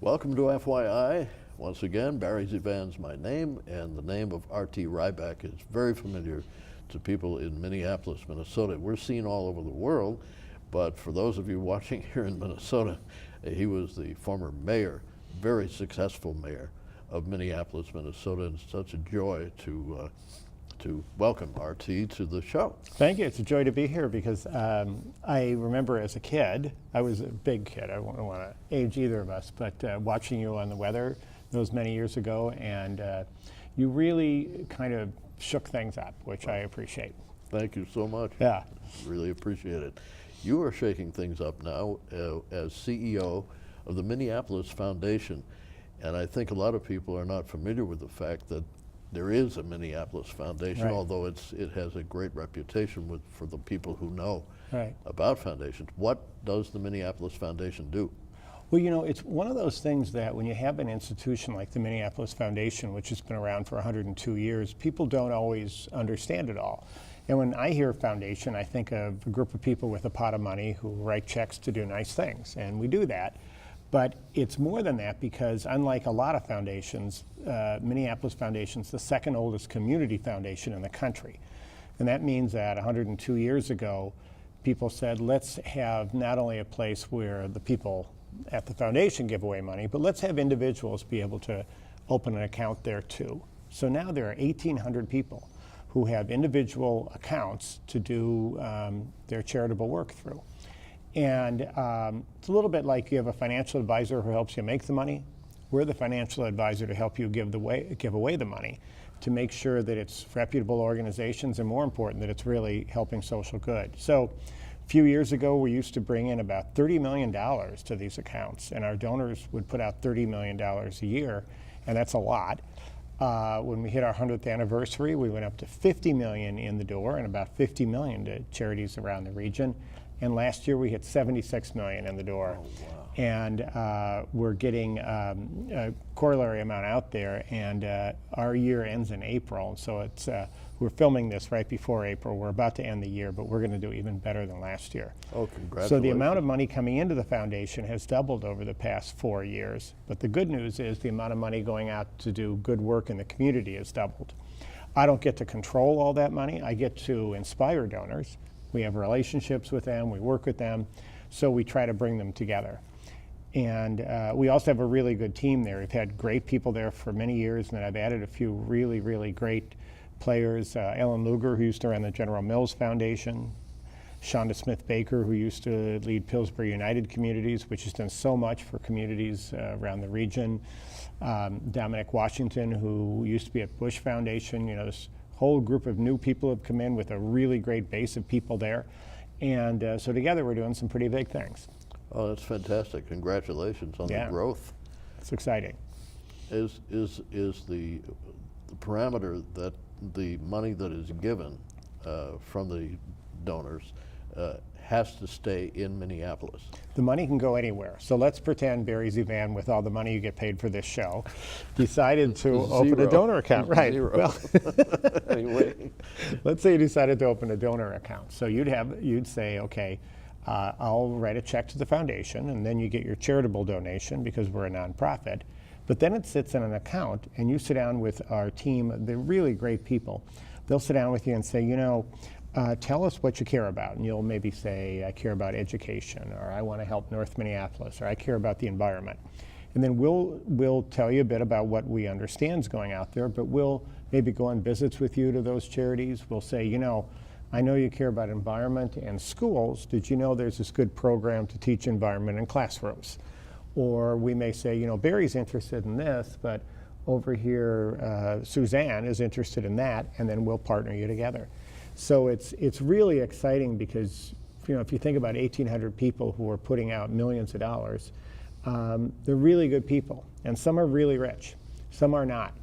Welcome to FYI. Once again, Barry ZeVAN's my name, and the name of R.T. Rybak is very familiar to people in Minneapolis, Minnesota. We're seen all over the world, but for those of you watching here in Minnesota, he was the former mayor, very successful mayor of Minneapolis, Minnesota, and it's such a joy to welcome RT to the show. Thank you. It's a joy to be here because I remember as a kid, I was a big kid, I don't want to age either of us, but watching you on the weather those many years ago, and you really kind of shook things up, which I appreciate. Thank you so much. Yeah. Really appreciate it. You are shaking things up now as CEO of the Minneapolis Foundation, and I think a lot of people are not familiar with the fact that there is a Minneapolis Foundation, right, although it has a great reputation for the people who know right, about foundations. What does the Minneapolis Foundation do? Well, you know, it's one of those things that when you have an institution like the Minneapolis Foundation, which has been around for 102 years, people don't always understand it all. And when I hear foundation, I think of a group of people with a pot of money who write checks to do nice things, and we do that. But it's more than that because unlike a lot of foundations, Minneapolis Foundation's the second oldest community foundation in the country. And that means that 102 years ago, people said, let's have not only a place where the people at the foundation give away money, but let's have individuals be able to open an account there too. So now there are 1,800 people who have individual accounts to do their charitable work through. And it's a little bit like you have a financial advisor who helps you make the money. We're the financial advisor to help you give away the money, to make sure that it's reputable organizations, and more important, that it's really helping social good. So a few years ago, we used to bring in about $30 million to these accounts, and our donors would put out $30 million a year, and that's a lot. When we hit our 100th anniversary, we went up to $50 million in the door and about $50 million to charities around the region. And last year we hit $76 million in the door. Oh, wow. And we're getting a corollary amount out there, and our year ends in April. So it's we're filming this right before April. We're about to end the year, but we're going to do even better than last year. Oh, congratulations. So the amount of money coming into the foundation has doubled over the past 4 years. But the good news is the amount of money going out to do good work in the community has doubled. I don't get to control all that money. I get to inspire donors. We have relationships with them, we work with them, so we try to bring them together. And we also have a really good team there. We've had great people there for many years, and I've added a few really, really great players. Ellen Luger, who used to run the General Mills Foundation, Shonda Smith-Baker, who used to lead Pillsbury United Communities, which has done so much for communities around the region. Dominic Washington, who used to be at Bush Foundation. You know, this whole group of new people have come in with a really great base of people there. And so together we're doing some pretty big things. Oh, that's fantastic. Congratulations on the growth. It's exciting. Is the parameter that the money that is given from the donors has to stay in Minneapolis? The money can go anywhere. So let's pretend Barry ZeVAN, with all the money you get paid for this show, decided to open a donor account. Right. Zero. Well, anyway, let's say you decided to open a donor account. So you'd say, okay, I'll write a check to the foundation, and then you get your charitable donation because we're a nonprofit. But then it sits in an account, and you sit down with our team. They're really great people. They'll sit down with you and say, you know, tell us what you care about. And you'll maybe say, I care about education, or I want to help North Minneapolis, or I care about the environment. And then we'll tell you a bit about what we understand is going out there, but we'll maybe go on visits with you to those charities. We'll say, you know you care about environment and schools. Did you know there's this good program to teach environment in classrooms? Or we may say, you know, Barry's interested in this, but over here, Suzanne is interested in that, and then we'll partner you together. So it's really exciting because, you know, if you think about 1,800 people who are putting out millions of dollars, they're really good people, and some are really rich, some are not.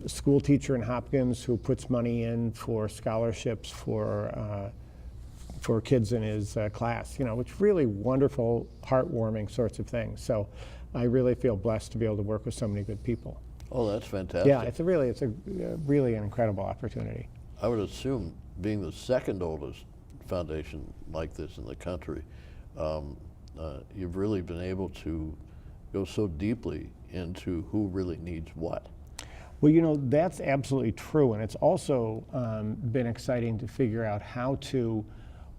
A school teacher in Hopkins who puts money in for scholarships for kids in his class, you know, it's really wonderful, heartwarming sorts of things. So I really feel blessed to be able to work with so many good people. Oh, that's fantastic. Yeah, it's a really an incredible opportunity. I would assume, being the second oldest foundation like this in the country, you've really been able to go so deeply into who really needs what. Well, you know, that's absolutely true. And it's also been exciting to figure out how to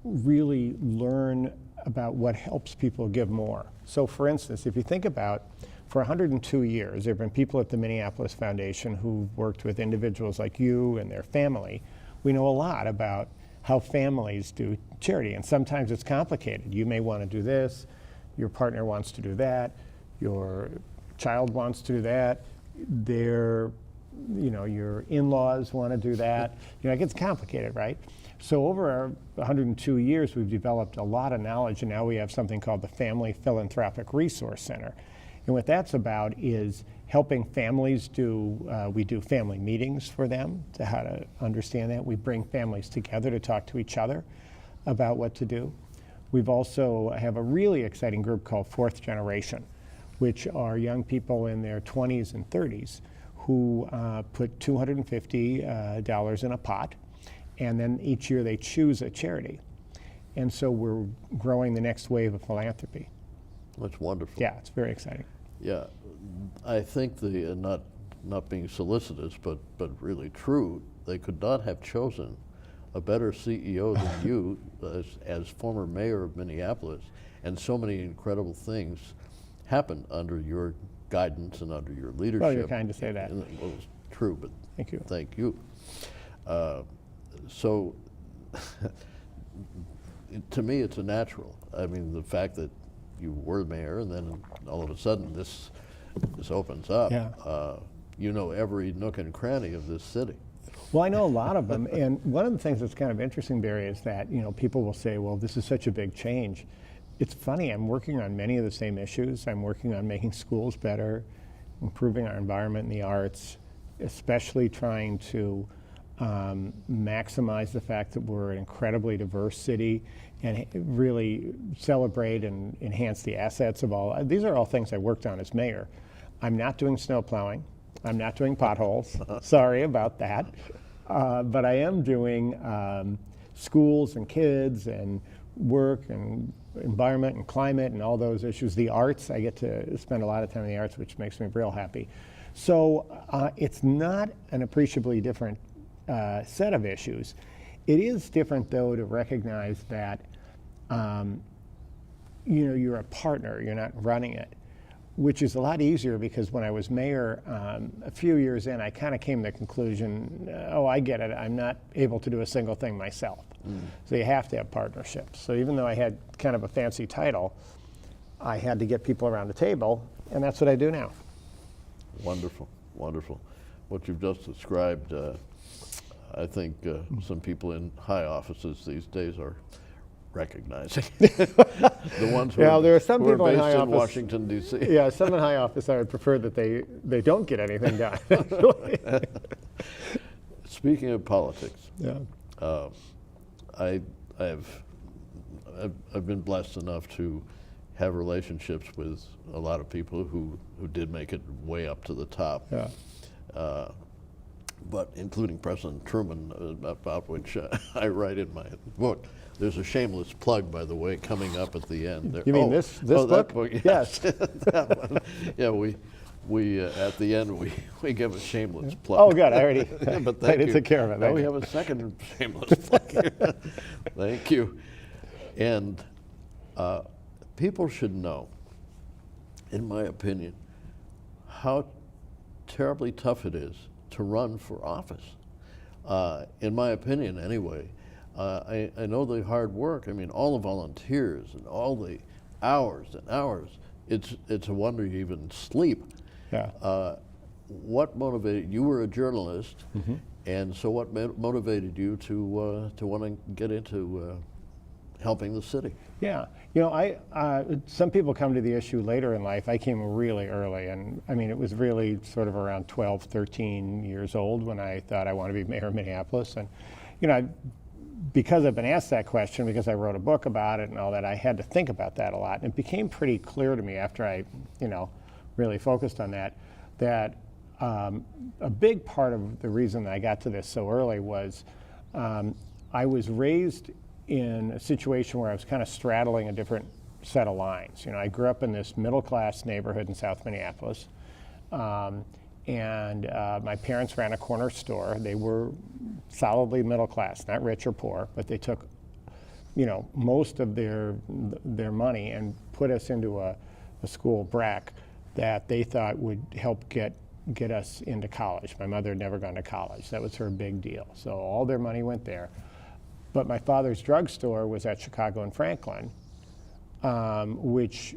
really learn about what helps people give more. So for instance, if you think about, for 102 years, there have been people at the Minneapolis Foundation who've worked with individuals like you and their family. We know a lot about how families do charity, and sometimes it's complicated. You may want to do this, your partner wants to do that, your child wants to do that, your in-laws want to do that. You know, it gets complicated, right? So over our 102 years, we've developed a lot of knowledge, and now we have something called the Family Philanthropic Resource Center. And what that's about is helping families we do family meetings for them to how to understand that. We bring families together to talk to each other about what to do. We've also have a really exciting group called Fourth Generation, which are young people in their 20s and 30s who put $250 in a pot, and then each year they choose a charity. And so we're growing the next wave of philanthropy. That's wonderful. Yeah, it's very exciting. Yeah, I think not being solicitous, but really true, they could not have chosen a better CEO than you as former mayor of Minneapolis, and so many incredible things happened under your guidance and under your leadership. Well, you're kind to say that. Well, it's true, but Thank you. Thank you. So, to me, it's a natural. I mean, the fact that you were mayor and then all of a sudden this opens up. Yeah. You know every nook and cranny of this city. Well, I know a lot of them, and one of the things that's kind of interesting, Barry, is that, you know, people will say, well, this is such a big change. It's funny, I'm working on many of the same issues. I'm working on making schools better, improving our environment and the arts, especially trying to maximize the fact that we're an incredibly diverse city and really celebrate and enhance the assets of all. These are all things I worked on as mayor. I'm not doing snow plowing. I'm not doing potholes. Sorry about that. But I am doing schools and kids and work and environment and climate and all those issues. The arts, I get to spend a lot of time in the arts, which makes me real happy. So it's not an appreciably different set of issues. It is different, though, to recognize that you're a partner, you're not running it, which is a lot easier because when I was mayor, a few years in, I kind of came to the conclusion, oh, I get it, I'm not able to do a single thing myself. So you have to have partnerships. So even though I had kind of a fancy title, I had to get people around the table, and that's what I do now. Wonderful, wonderful. What you've just described, I think some people in high offices these days are recognizing. The ones who are, there are some who people are in based high in office, Washington, D.C. Yeah, some in high office, I would prefer that they don't get anything done, actually. Speaking of politics, Yeah. I've been blessed enough to have relationships with a lot of people who did make it way up to the top. Yeah. But including President Truman, about which I write in my book. There's a shameless plug, by the way, coming up at the end. There. You mean this book? That book? Yes. That one. Yeah, we at the end we give a shameless plug. Oh, good. I already But I did take care of it. Now Thank we you. have a second shameless plug here. Thank you. And people should know, in my opinion, how terribly tough it is to run for office. In my opinion, anyway. I know the hard work. I mean, all the volunteers and all the hours and hours. It's a wonder you even sleep. Yeah. What motivated you? Were a journalist, and so what motivated you to want to get into helping the city? Yeah, some people come to the issue later in life. I came really early, and I mean, it was really sort of around 12, 13 years old when I thought I want to be mayor of Minneapolis. And, because I've been asked that question, because I wrote a book about it and all that, I had to think about that a lot. And it became pretty clear to me after I, really focused on that, that a big part of the reason I got to this so early was I was raised in a situation where I was kind of straddling a different set of lines. I grew up in this middle-class neighborhood in South Minneapolis, and my parents ran a corner store. They were solidly middle class, not rich or poor, but they took, most of their money and put us into a school, BRAC, that they thought would help get us into college. My mother had never gone to college. That was her big deal. So all their money went there. But my father's drugstore was at Chicago and Franklin, which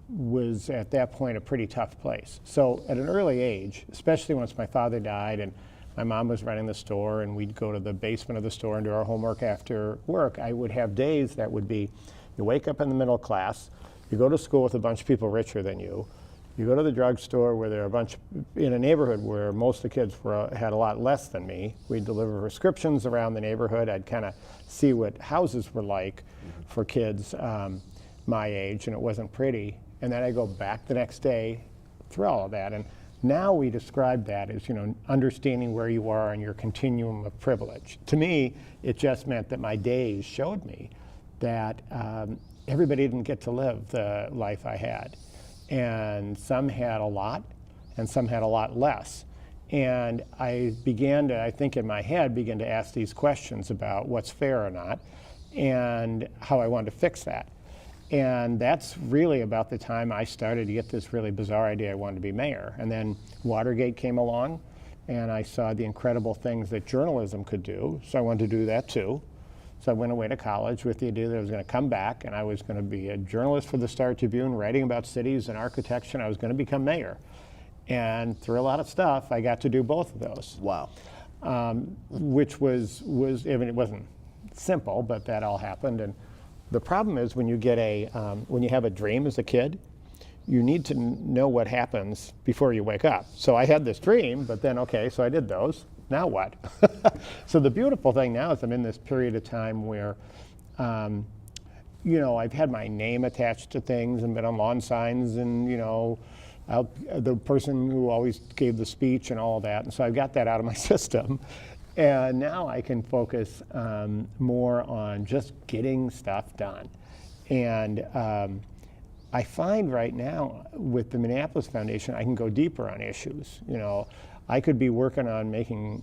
was at that point a pretty tough place. So at an early age, especially once my father died and my mom was running the store and we'd go to the basement of the store and do our homework after work, I would have days that would be, you wake up in the middle class, you go to school with a bunch of people richer than you, you go to the drugstore where there are a bunch, in a neighborhood where most of the kids had a lot less than me. We'd deliver prescriptions around the neighborhood. I'd kind of see what houses were like for kids my age, and it wasn't pretty. And then I go back the next day through all of that. And now we describe that as, understanding where you are on your continuum of privilege. To me, it just meant that my days showed me that everybody didn't get to live the life I had. And some had a lot, and some had a lot less. And I began to, I think in my head, begin to ask these questions about what's fair or not, and how I wanted to fix that. And that's really about the time I started to get this really bizarre idea I wanted to be mayor. And then Watergate came along, and I saw the incredible things that journalism could do, so I wanted to do that too. So I went away to college with the idea that I was going to come back and I was going to be a journalist for the Star Tribune, writing about cities and architecture, and I was going to become mayor. And through a lot of stuff, I got to do both of those. Wow. Which was, I mean, it wasn't simple, but that all happened. And the problem is when you get when you have a dream as a kid, you need to know what happens before you wake up. So I had this dream, but then, okay, so I did those. Now what? So the beautiful thing now is I'm in this period of time where, I've had my name attached to things and been on lawn signs and, the person who always gave the speech and all of that. And so I've got that out of my system. And now I can focus more on just getting stuff done. And I find right now with the Minneapolis Foundation, I can go deeper on issues. I could be working on making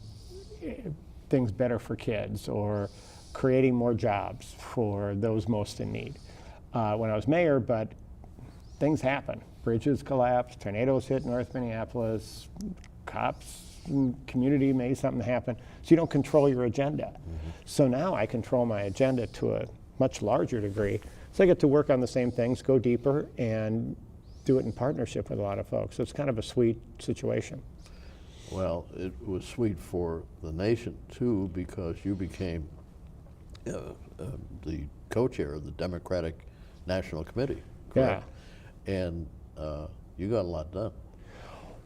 things better for kids or creating more jobs for those most in need when I was mayor, but things happen. Bridges collapsed, tornadoes hit North Minneapolis, cops, community made something happen. So you don't control your agenda. Mm-hmm. So now I control my agenda to a much larger degree. So I get to work on the same things, go deeper, and do it in partnership with a lot of folks. So it's kind of a sweet situation. Well, it was sweet for the nation, too, because you became the co-chair of the Democratic National Committee, correct? Yeah. And you got a lot done.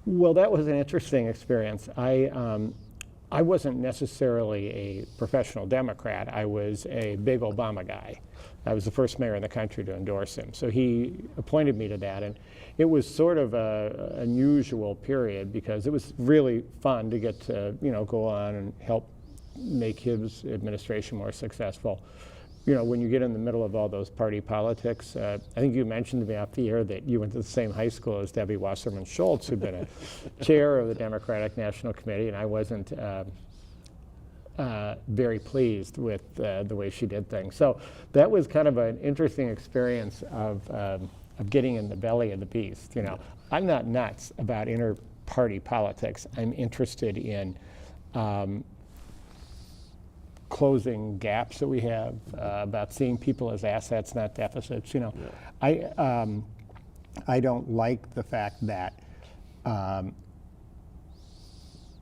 Well, that was an interesting experience. I wasn't necessarily a professional Democrat. I was a big Obama guy. I was the first mayor in the country to endorse him. So he appointed me to that. And it was sort of an unusual period because it was really fun to get to, go on and help make his administration more successful. When you get in the middle of all those party politics, I think you mentioned to me off the air that you went to the same high school as Debbie Wasserman Schultz, who'd been a chair of the Democratic National Committee, and I wasn't very pleased with the way she did things. So that was kind of an interesting experience of getting in the belly of the beast. I'm not nuts about inter-party politics. I'm interested in closing gaps that we have, about seeing people as assets, not deficits. I don't like the fact that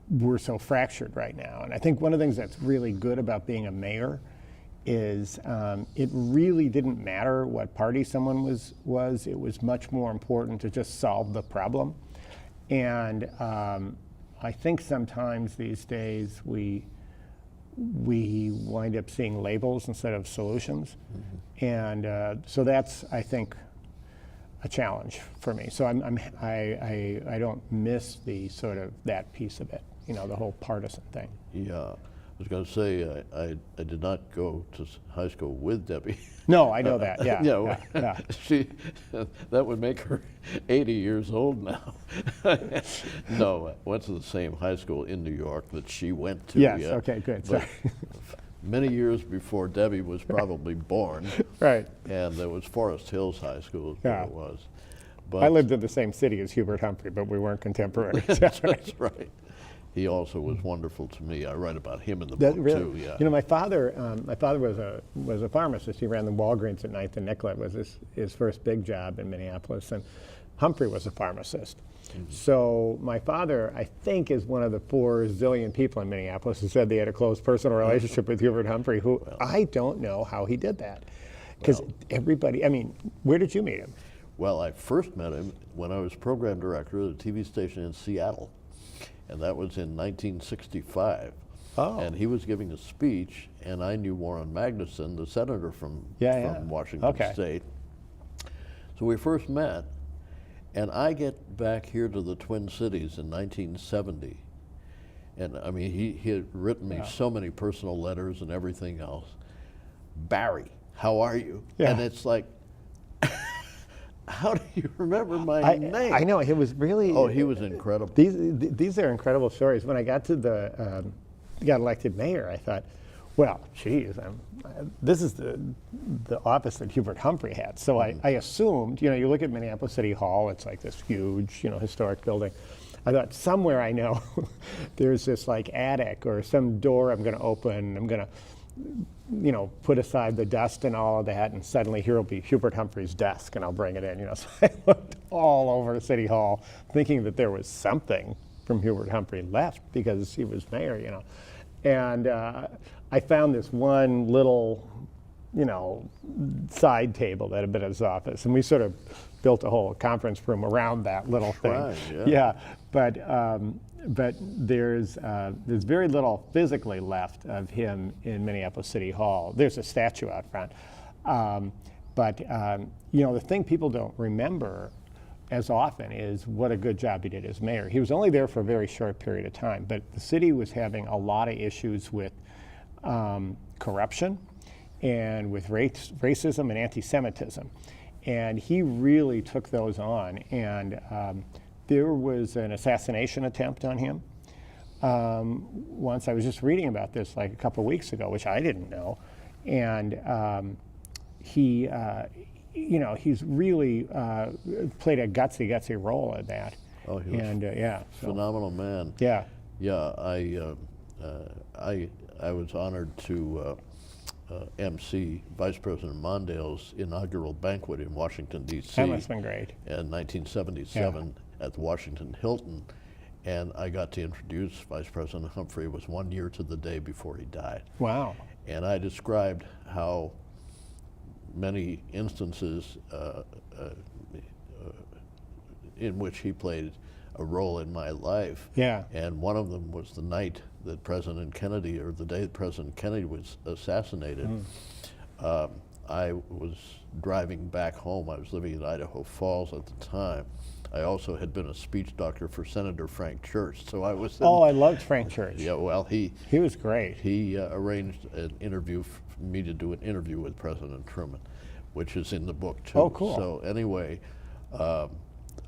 we're so fractured right now. And I think one of the things that's really good about being a mayor is it really didn't matter what party someone was. It was much more important to just solve the problem. And I think sometimes these days we wind up seeing labels instead of solutions. Mm-hmm. And so that's, I think, a challenge for me. So I don't miss the sort of that piece of it, the whole partisan thing. Yeah. was going to say, I did not go to high school with Debbie. No, I know that. Yeah. Yeah. That would make her 80 years old now. No, I went to the same high school in New York that she went to. Yes. Yeah. Okay. Good. But Sorry. many years before Debbie was probably born. Right. And there was Forest Hills High School, is Yeah. what it was. But I lived in the same city as Hubert Humphrey, but we weren't contemporaries. That's right. He also was wonderful to me. I write about him in the book Really, too. Yeah. you know, my father was a pharmacist. He ran the Walgreens at 9th and Nicollet. Was his first big job in Minneapolis, and Humphrey was a pharmacist. So my father, I think, is one of the 4 zillion people in Minneapolis who said they had a close personal relationship with Hubert Humphrey. Who I don't know how he did that, because everybody. I mean, where did you meet him? Well, I first met him when I was program director at a TV station in Seattle, and that was in 1965. Oh. And he was giving a speech, and I knew Warren Magnuson, the senator from Washington State. So we first met, and I get back here to the Twin Cities in 1970. And I mean, he had written me so many personal letters and everything else. Barry, how are you? Yeah. And it's like, how do you remember my name? I know, it was really. Oh, he was incredible. These are incredible stories. When I got to got elected mayor, I thought, well, geez, this is the office that Hubert Humphrey had. So I assumed, you know, you look at Minneapolis City Hall, it's like this huge, you know, historic building. I thought somewhere I know there's this like attic or some door I'm going to open. I'm going to, you know, put aside the dust and all of that, and suddenly here will be Hubert Humphrey's desk, and I'll bring it in. You know, so I looked all over City Hall, thinking that there was something from Hubert Humphrey left because he was mayor. You know, and I found this one little, you know, side table that had been his office, and we sort of built a whole conference room around that little thing. Right, yeah. But there's very little physically left of him in Minneapolis City Hall. There's a statue out front. You know, the thing people don't remember as often is what a good job he did as mayor. He was only there for a very short period of time, but the city was having a lot of issues with corruption and with racism and anti-Semitism. And he really took those on, and there was an assassination attempt on him. Once I was just reading about this like a couple of weeks ago, which I didn't know, and he, you know, he's really played a gutsy role in that. Oh, he was phenomenal man. Yeah. Yeah, I was honored to MC Vice President Mondale's inaugural banquet in Washington, D.C. That must have been great. In 1977 at the Washington Hilton, and I got to introduce Vice President Humphrey. It was 1 year to the day before he died. Wow. And I described how many instances in which he played a role in my life. Yeah. And one of them was the night that President Kennedy, or the day that President Kennedy was assassinated. I was driving back home. I was living in Idaho Falls at the time. I also had been a speech doctor for Senator Frank Church, so I was. Oh, I loved Frank Church. Yeah, well, he was great. He arranged an interview for me to do an interview with President Truman, which is in the book too. Oh, cool. So anyway, I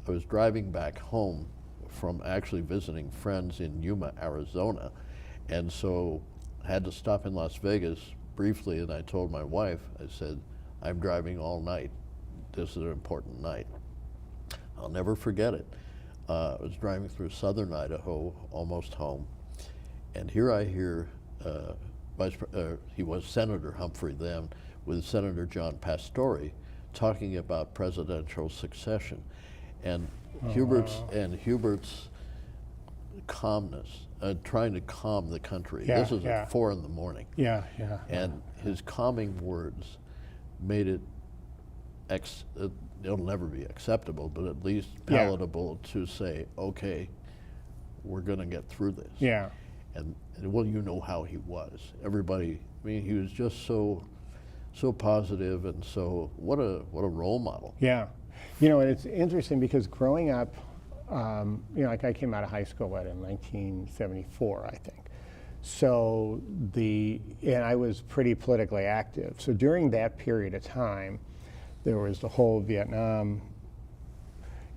was driving back home from actually visiting friends in Yuma, Arizona, and so had to stop in Las Vegas briefly, and I told my wife, I said, I'm driving all night. This is an important night. I'll never forget it. I was driving through southern Idaho, almost home, and here I hear, he was Senator Humphrey then, with Senator John Pastore talking about presidential succession. And Hubert's calmness, trying to calm the country. Yeah, this is at 4 in the morning. Yeah. And his calming words made it, it'll never be acceptable, but at least palatable to say, okay, we're going to get through this. Yeah. And well, you know how he was. Everybody, I mean, he was just so positive, and so what a role model. Yeah. You know, it's interesting because growing up, you know, like I came out of high school, in 1974, I think. So and I was pretty politically active. So during that period of time, there was the whole Vietnam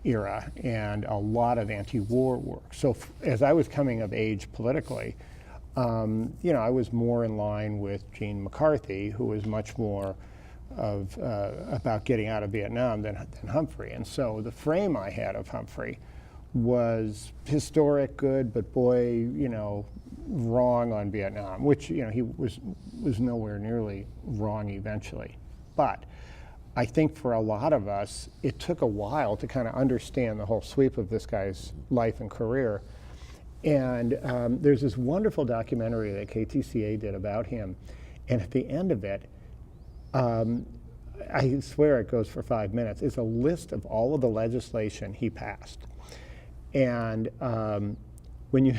era and a lot of anti-war work. So as I was coming of age politically, I was more in line with Gene McCarthy, who was much more about getting out of Vietnam than Humphrey. And so the frame I had of Humphrey was historic, good, but boy, wrong on Vietnam, which he was nowhere nearly wrong eventually. But I think for a lot of us, it took a while to kind of understand the whole sweep of this guy's life and career. And there's this wonderful documentary that KTCA did about him. And at the end of it, I swear it goes for 5 minutes, it's a list of all of the legislation he passed. And when you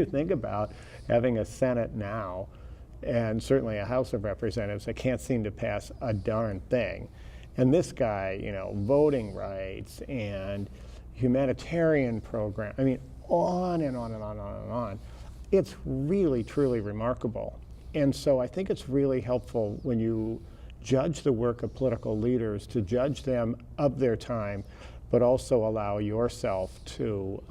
think about having a Senate now, and certainly a House of Representatives that can't seem to pass a darn thing, and this guy, voting rights and humanitarian program, I mean, on and on and on and on and on. It's really, truly remarkable. And so I think it's really helpful when you judge the work of political leaders to judge them of their time, but also allow yourself to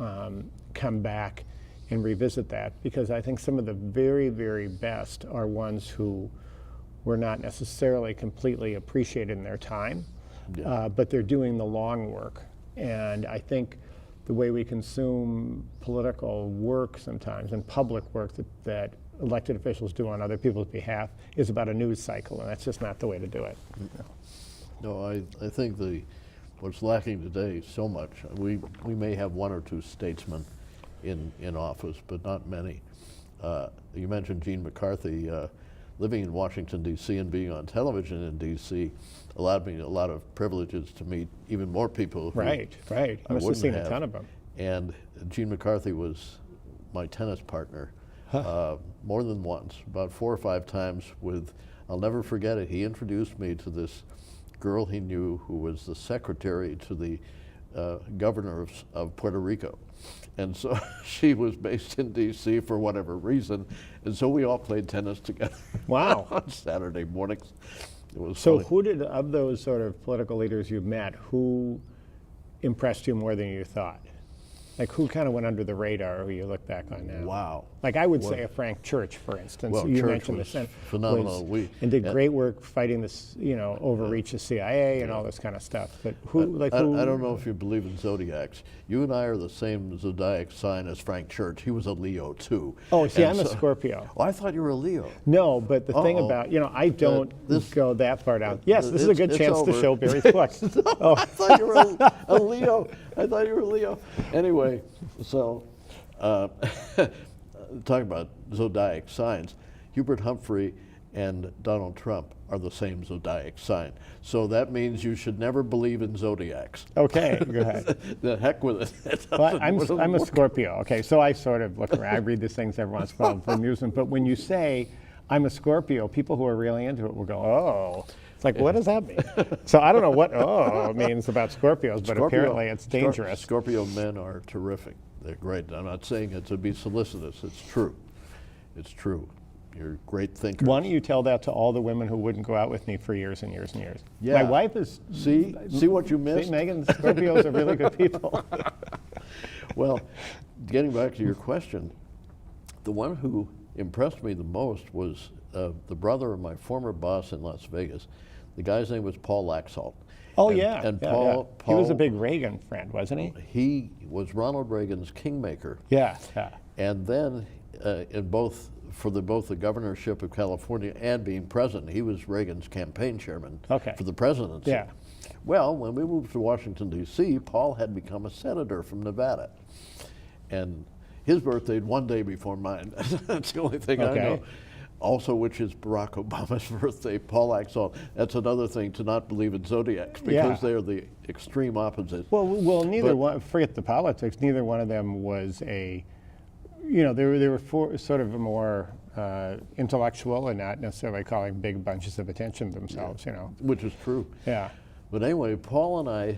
come back and revisit that, because I think some of the very, very best are ones who were not necessarily completely appreciated in their time, but they're doing the long work. And I think the way we consume political work sometimes and public work that elected officials do on other people's behalf is about a news cycle, and that's just not the way to do it. No, I think what's lacking today so much, we may have one or two statesmen in office, but not many. You mentioned Gene McCarthy. Living in Washington, D.C. and being on television in D.C. allowed me a lot of privileges to meet even more people. Right. I must have seen a ton of them. And Gene McCarthy was my tennis partner more than once, about 4 or 5 times I'll never forget it, he introduced me to this girl he knew who was the secretary to the governor of Puerto Rico. And so she was based in D.C. for whatever reason, and so we all played tennis together. Wow. On Saturday mornings. It was so funny. Who did, of those sort of political leaders you met, who impressed you more than you thought? Like who kind of went under the radar, who you look back on now? Wow. Like I would say a Frank Church, for instance. Well, you Church mentioned was the phenomenal. And did great work fighting this, overreach of CIA and all this kind of stuff. But who, I don't know if you believe in zodiacs. You and I are the same zodiac sign as Frank Church. He was a Leo too. Oh, see, I'm a Scorpio. Oh, I thought you were a Leo. No, but the thing about, I don't go that far down. Yes, this is a good chance to show Barry's book. No, I thought you were a Leo. I thought you were a Leo. Anyway, so talking about zodiac signs, Hubert Humphrey and Donald Trump are the same zodiac sign. So that means you should never believe in zodiacs. Okay, go ahead. The heck with it. Well, I'm a Scorpio, okay, so I sort of look around. I read these things every once in a while for amusement, but when you say I'm a Scorpio, people who are really into it will go, oh. It's like, what does that mean? So I don't know what means about Scorpios, but apparently it's dangerous. Scorpio men are terrific. They're great. I'm not saying it to be solicitous. It's true. It's true. You're great thinkers. Why don't you tell that to all the women who wouldn't go out with me for years and years and years? Yeah. My wife is... See what you missed? See, Megan, Scorpios are really good people. Well, getting back to your question, the one who impressed me the most was the brother of my former boss in Las Vegas. The guy's name was Paul Laxalt. Oh, and Paul, he was a big Reagan friend, wasn't he? He was Ronald Reagan's kingmaker. Yeah. And then both the governorship of California and being president, he was Reagan's campaign chairman for the presidency. Yeah. Well, when we moved to Washington, D.C., Paul had become a senator from Nevada. And his birthday one day before mine. That's the only thing I know. Also, which is Barack Obama's birthday, Paul Laxalt. That's another thing to not believe in zodiacs because they're the extreme opposite. Well, neither one. Forget the politics. Neither one of them was a. They were sort of a more intellectual and not necessarily calling big bunches of attention to themselves. Which is true. Yeah. But anyway, Paul and I,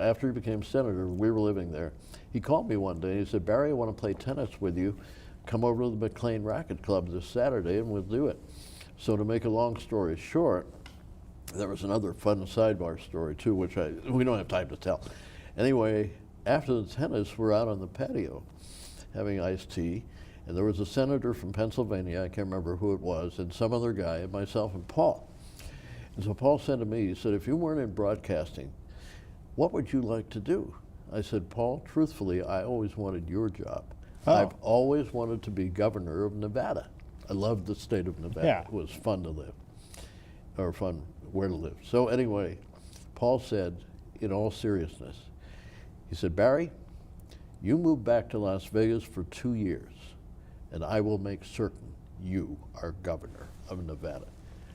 after he became senator, we were living there. He called me one day. He said, "Barry, I want to play tennis with you." come over to the McLean Racket Club this Saturday and we'll do it. So to make a long story short, there was another fun sidebar story too, which we don't have time to tell. Anyway, after the tennis, we're out on the patio having iced tea, and there was a senator from Pennsylvania, I can't remember who it was, and some other guy, and myself and Paul. And so Paul said to me, he said, if you weren't in broadcasting, what would you like to do? I said, Paul, truthfully, I always wanted your job. Oh. I've always wanted to be governor of Nevada. I loved the state of Nevada. Yeah. It was fun to live, or fun where to live. So anyway, Paul said, in all seriousness, he said, Barry, you move back to Las Vegas for 2 years, and I will make certain you are governor of Nevada.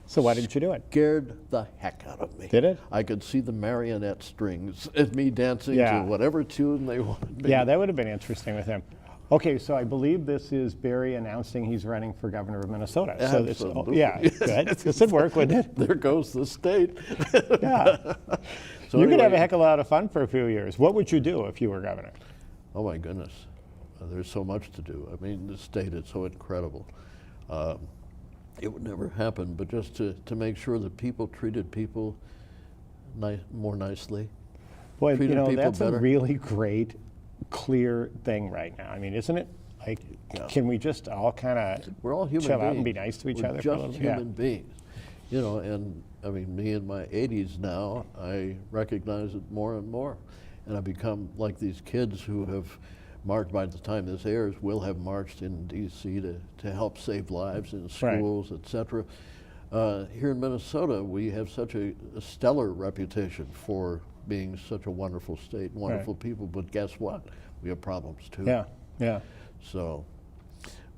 So why didn't you do it? Scared the heck out of me. Did it? I could see the marionette strings and me dancing Yeah. to whatever tune they wanted me. Yeah, that would have been interesting with him. Okay, so I believe this is Barry announcing he's running for governor of Minnesota. So this, Absolutely. yeah, good. This would work, wouldn't it? There goes the state. Yeah. So You could have a anyway, heck of a lot of fun for a few years. What would you do if you were governor? oh my goodness, there's so much to do. I mean, the state is so incredible. It would never happen, but just to make sure that people treated people more nicely. Boy, Treated you know, people that's better. a really great, clear thing right now. I mean, isn't it? Like, Yeah. can we just all kind of We're all human chill beings. out and be nice to each We're other for a just little bit? human beings. You know, and I mean, me in my 80s now, I recognize it more and more. And I become like these kids who have marched, by the time this airs, will have marched in D.C. to help save lives in schools, et cetera. Here in Minnesota, we have such a stellar reputation for being such a wonderful state, wonderful people, but guess what? We have problems too. Yeah, yeah. So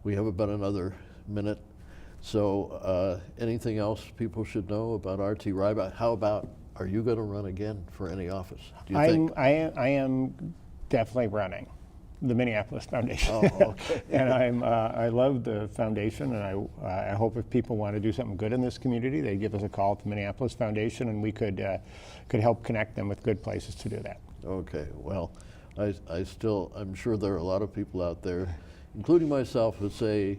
we have about another minute. So anything else people should know about R.T. Rybak? How about, are you going to run again for any office? Do you think? I am definitely running the Minneapolis Foundation. Oh, okay. And I love the foundation, and I hope if people want to do something good in this community, they give us a call at the Minneapolis Foundation, and we could help connect them with good places to do that. Okay, well, I'm sure there are a lot of people out there, including myself, who say,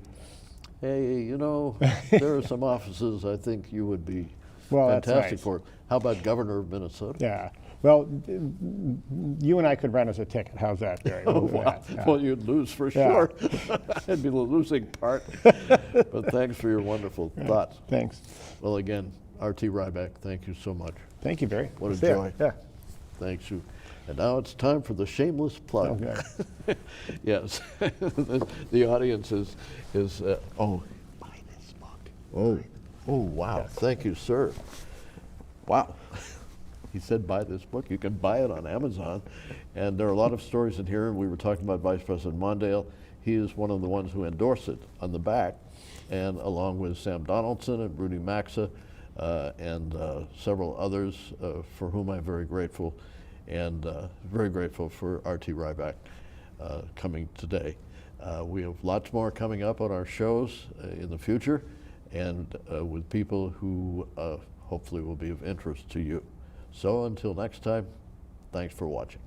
hey, you know, there are some offices I think you would be Well, that's fantastic nice. for. How about governor of Minnesota? Yeah. Well, you and I could run as a ticket. How's that, Barry? Oh, We'll do wow. that. Yeah. Well, you'd lose for Yeah. sure. I'd be the losing part. But thanks for your wonderful thoughts. Thanks. Well, again, R.T. Ryback, thank you so much. Thank you, Barry. What a See ya. joy. Yeah. Thanks you. And now it's time for the shameless plug. Okay. Yes, the audience is oh, buy this book. Oh, wow. Yes. Thank you, sir. Wow. He said buy this book. You can buy it on Amazon. And there are a lot of stories in here. We were talking about Vice President Mondale. He is one of the ones who endorsed it on the back, and along with Sam Donaldson and Rudy Maxa and several others for whom I'm very grateful, and very grateful for R.T. Rybak coming today. We have lots more coming up on our shows in the future, and with people who hopefully will be of interest to you. So until next time, thanks for watching.